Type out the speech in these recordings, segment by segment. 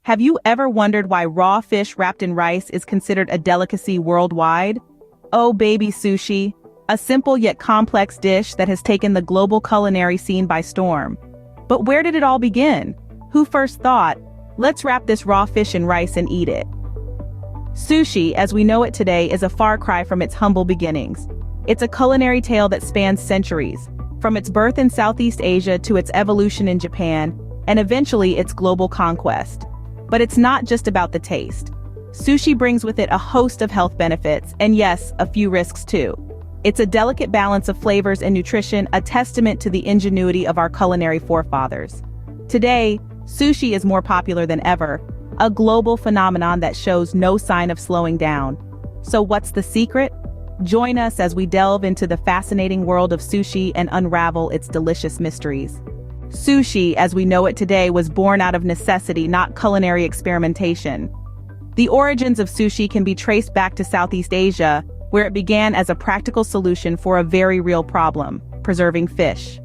Have you ever wondered why raw fish wrapped in rice is considered a delicacy worldwide? Oh, baby sushi, a simple yet complex dish that has taken the global culinary scene by storm. But where did it all begin? Who first thought, let's wrap this raw fish in rice and eat it? Sushi, as we know it today, is a far cry from its humble beginnings. It's a culinary tale that spans centuries, from its birth in Southeast Asia to its evolution in Japan, and eventually its global conquest. But it's not just about the taste. Sushi brings with it a host of health benefits, and yes, a few risks too. It's a delicate balance of flavors and nutrition, a testament to the ingenuity of our culinary forefathers. Today, sushi is more popular than ever, a global phenomenon that shows no sign of slowing down. So what's the secret? Join us as we delve into the fascinating world of sushi and unravel its delicious mysteries. Sushi, as we know it today, was born out of necessity, not culinary experimentation. The origins of sushi can be traced back to Southeast Asia, where it began as a practical solution for a very real problem: preserving fish.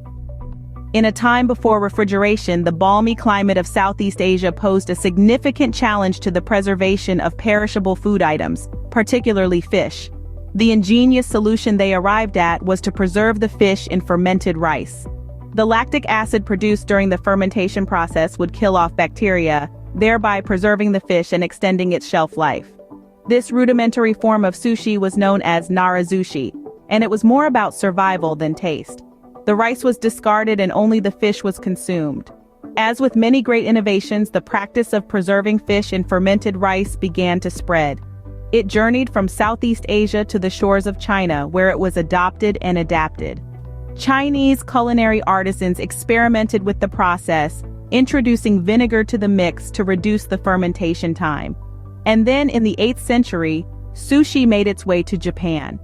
In a time before refrigeration, the balmy climate of Southeast Asia posed a significant challenge to the preservation of perishable food items, particularly fish. The ingenious solution they arrived at was to preserve the fish in fermented rice. The lactic acid produced during the fermentation process would kill off bacteria, thereby preserving the fish and extending its shelf life. This rudimentary form of sushi was known as narazushi, and it was more about survival than taste. The rice was discarded and only the fish was consumed. As with many great innovations, the practice of preserving fish in fermented rice began to spread. It journeyed from Southeast Asia to the shores of China, where it was adopted and adapted. Chinese culinary artisans experimented with the process, introducing vinegar to the mix to reduce the fermentation time. And then in the 8th century, sushi made its way to Japan.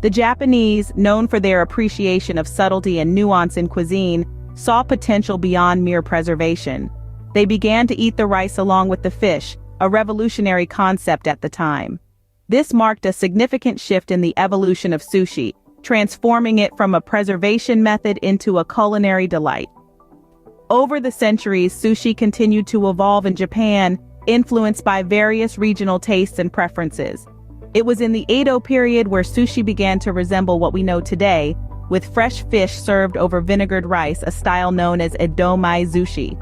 The Japanese, known for their appreciation of subtlety and nuance in cuisine, saw potential beyond mere preservation. They began to eat the rice along with the fish, a revolutionary concept at the time. This marked a significant shift in the evolution of sushi, transforming it from a preservation method into a culinary delight. Over the centuries, sushi continued to evolve in Japan, influenced by various regional tastes and preferences. It was in the Edo period where sushi began to resemble what we know today, with fresh fish served over vinegared rice, a style known as edomai sushi.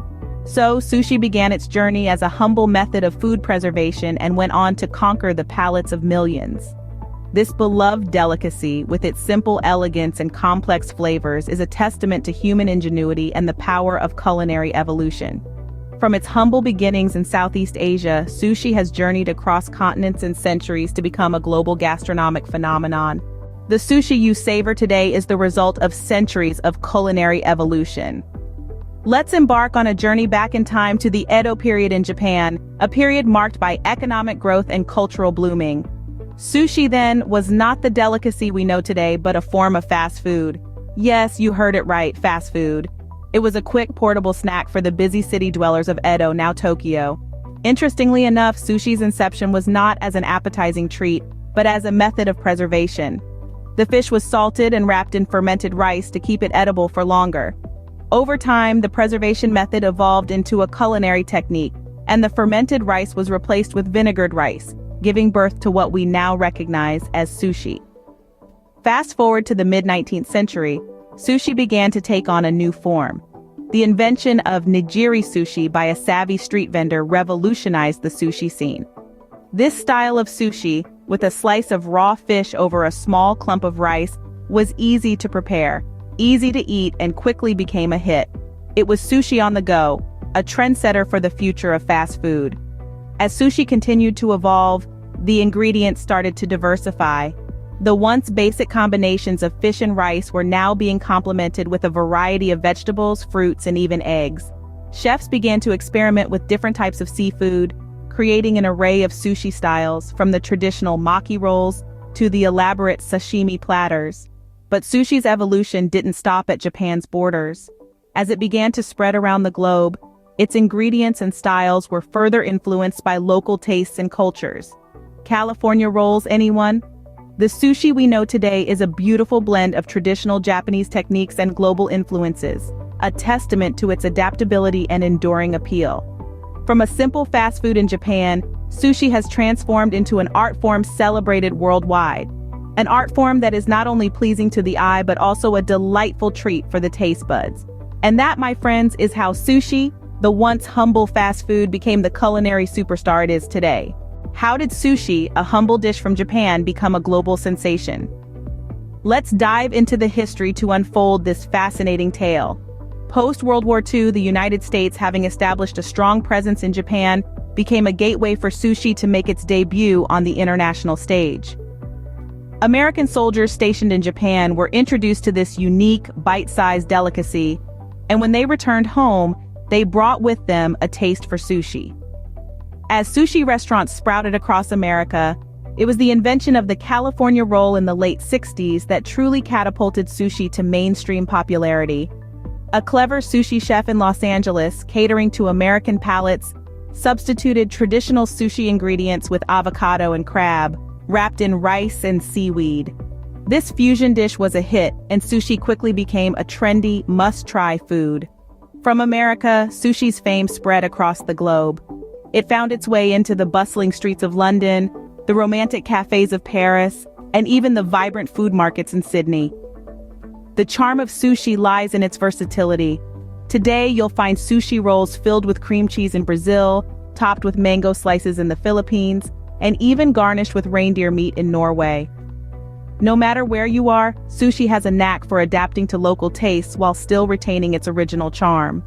So, sushi began its journey as a humble method of food preservation and went on to conquer the palates of millions. This beloved delicacy, with its simple elegance and complex flavors, is a testament to human ingenuity and the power of culinary evolution. From its humble beginnings in Southeast Asia, sushi has journeyed across continents and centuries to become a global gastronomic phenomenon. The sushi you savor today is the result of centuries of culinary evolution. Let's embark on a journey back in time to the Edo period in Japan, a period marked by economic growth and cultural blooming. Sushi then was not the delicacy we know today, but a form of fast food. Yes, you heard it right, fast food. It was a quick, portable snack for the busy city dwellers of Edo, now Tokyo. Interestingly enough, sushi's inception was not as an appetizing treat, but as a method of preservation. The fish was salted and wrapped in fermented rice to keep it edible for longer. Over time, the preservation method evolved into a culinary technique, and the fermented rice was replaced with vinegared rice, giving birth to what we now recognize as sushi. Fast forward to the mid-19th century, sushi began to take on a new form. The invention of nigiri sushi by a savvy street vendor revolutionized the sushi scene. This style of sushi, with a slice of raw fish over a small clump of rice, was easy to prepare, easy to eat, and quickly became a hit. It was sushi on the go, a trendsetter for the future of fast food. As sushi continued to evolve, the ingredients started to diversify. The once basic combinations of fish and rice were now being complemented with a variety of vegetables, fruits, and even eggs. Chefs began to experiment with different types of seafood, creating an array of sushi styles, from the traditional maki rolls to the elaborate sashimi platters. But sushi's evolution didn't stop at Japan's borders. As it began to spread around the globe, its ingredients and styles were further influenced by local tastes and cultures. California rolls, anyone? The sushi we know today is a beautiful blend of traditional Japanese techniques and global influences, a testament to its adaptability and enduring appeal. From a simple fast food in Japan, sushi has transformed into an art form celebrated worldwide. An art form that is not only pleasing to the eye but also a delightful treat for the taste buds. And that, my friends, is how sushi, the once humble fast food, became the culinary superstar it is today. How did sushi, a humble dish from Japan, become a global sensation? Let's dive into the history to unfold this fascinating tale. Post-World War II, the United States, having established a strong presence in Japan, became a gateway for sushi to make its debut on the international stage. American soldiers stationed in Japan were introduced to this unique, bite-sized delicacy, and when they returned home, they brought with them a taste for sushi. As sushi restaurants sprouted across America, it was the invention of the California roll in the late 60s that truly catapulted sushi to mainstream popularity. A clever sushi chef in Los Angeles, catering to American palates, substituted traditional sushi ingredients with avocado and crab, wrapped in rice and seaweed. This fusion dish was a hit, and sushi quickly became a trendy, must-try food. From America, sushi's fame spread across the globe. It found its way into the bustling streets of London, the romantic cafes of Paris, and even the vibrant food markets in Sydney. The charm of sushi lies in its versatility. Today, you'll find sushi rolls filled with cream cheese in Brazil, topped with mango slices in the Philippines, and even garnished with reindeer meat in Norway. No matter where you are, sushi has a knack for adapting to local tastes while still retaining its original charm.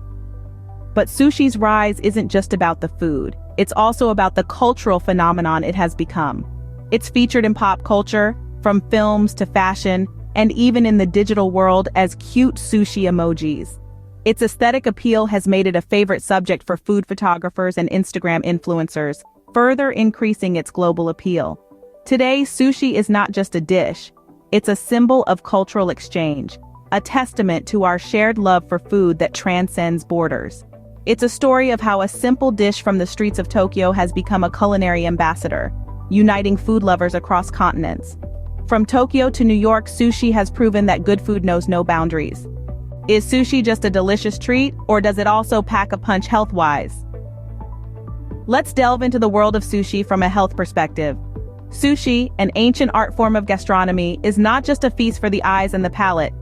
But sushi's rise isn't just about the food. It's also about the cultural phenomenon it has become. It's featured in pop culture, from films to fashion, and even in the digital world as cute sushi emojis. Its aesthetic appeal has made it a favorite subject for food photographers and Instagram influencers, further increasing its global appeal. Today, sushi is not just a dish. It's a symbol of cultural exchange, a testament to our shared love for food that transcends borders. It's a story of how a simple dish from the streets of Tokyo has become a culinary ambassador, uniting food lovers across continents. From Tokyo to New York, sushi has proven that good food knows no boundaries. Is sushi just a delicious treat, or does it also pack a punch health-wise? Let's delve into the world of sushi from a health perspective. Sushi, an ancient art form of gastronomy, is not just a feast for the eyes and the palate.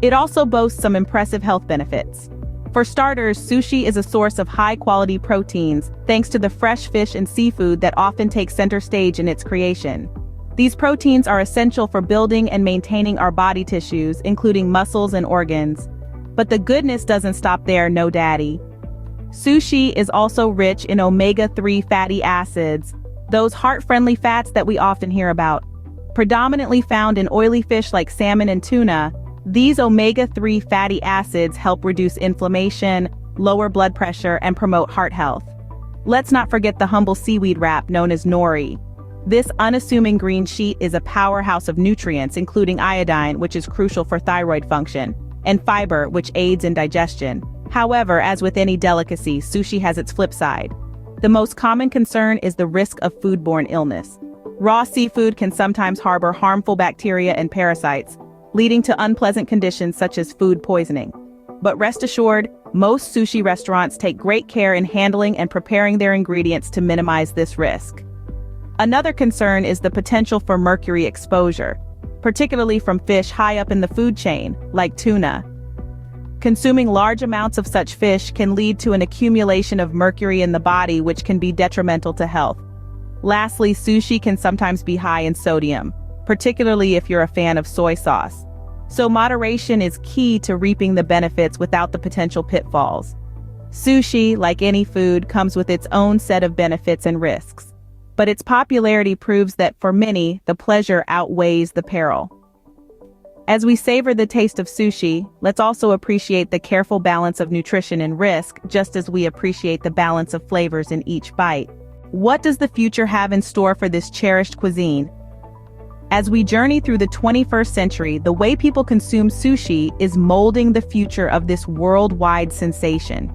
It also boasts some impressive health benefits. For starters, sushi is a source of high-quality proteins, thanks to the fresh fish and seafood that often take center stage in its creation. These proteins are essential for building and maintaining our body tissues, including muscles and organs. But the goodness doesn't stop there, no daddy. Sushi is also rich in omega-3 fatty acids, those heart-friendly fats that we often hear about. Predominantly found in oily fish like salmon and tuna, these omega-3 fatty acids help reduce inflammation, lower blood pressure, and promote heart health. Let's not forget the humble seaweed wrap known as nori. This unassuming green sheet is a powerhouse of nutrients, including iodine, which is crucial for thyroid function, and fiber, which aids in digestion. However, as with any delicacy, sushi has its flip side. The most common concern is the risk of foodborne illness. Raw seafood can sometimes harbor harmful bacteria and parasites, leading to unpleasant conditions such as food poisoning. But rest assured, most sushi restaurants take great care in handling and preparing their ingredients to minimize this risk. Another concern is the potential for mercury exposure, particularly from fish high up in the food chain, like tuna. Consuming large amounts of such fish can lead to an accumulation of mercury in the body, which can be detrimental to health. Lastly, sushi can sometimes be high in sodium, particularly if you're a fan of soy sauce. So moderation is key to reaping the benefits without the potential pitfalls. Sushi, like any food, comes with its own set of benefits and risks. But its popularity proves that for many, the pleasure outweighs the peril. As we savor the taste of sushi, let's also appreciate the careful balance of nutrition and risk, just as we appreciate the balance of flavors in each bite. What does the future have in store for this cherished cuisine? As we journey through the 21st century, the way people consume sushi is molding the future of this worldwide sensation.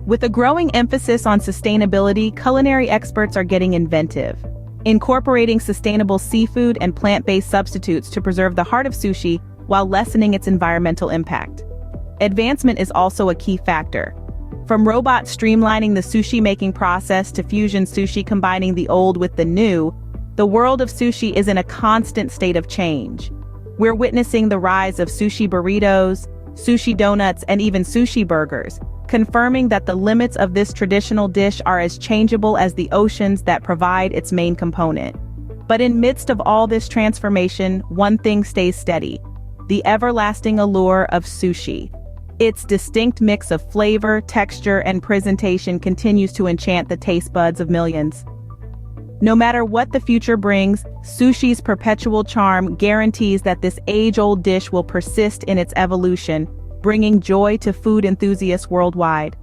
With a growing emphasis on sustainability, culinary experts are getting inventive, incorporating sustainable seafood and plant-based substitutes to preserve the heart of sushi while lessening its environmental impact. Advancement is also a key factor. From robots streamlining the sushi-making process to fusion sushi combining the old with the new, the world of sushi is in a constant state of change. We're witnessing the rise of sushi burritos, sushi donuts, and even sushi burgers, confirming that the limits of this traditional dish are as changeable as the oceans that provide its main component. But in midst of all this transformation, one thing stays steady: the everlasting allure of sushi. Its distinct mix of flavor, texture, and presentation continues to enchant the taste buds of millions. No matter what the future brings, sushi's perpetual charm guarantees that this age-old dish will persist in its evolution, bringing joy to food enthusiasts worldwide.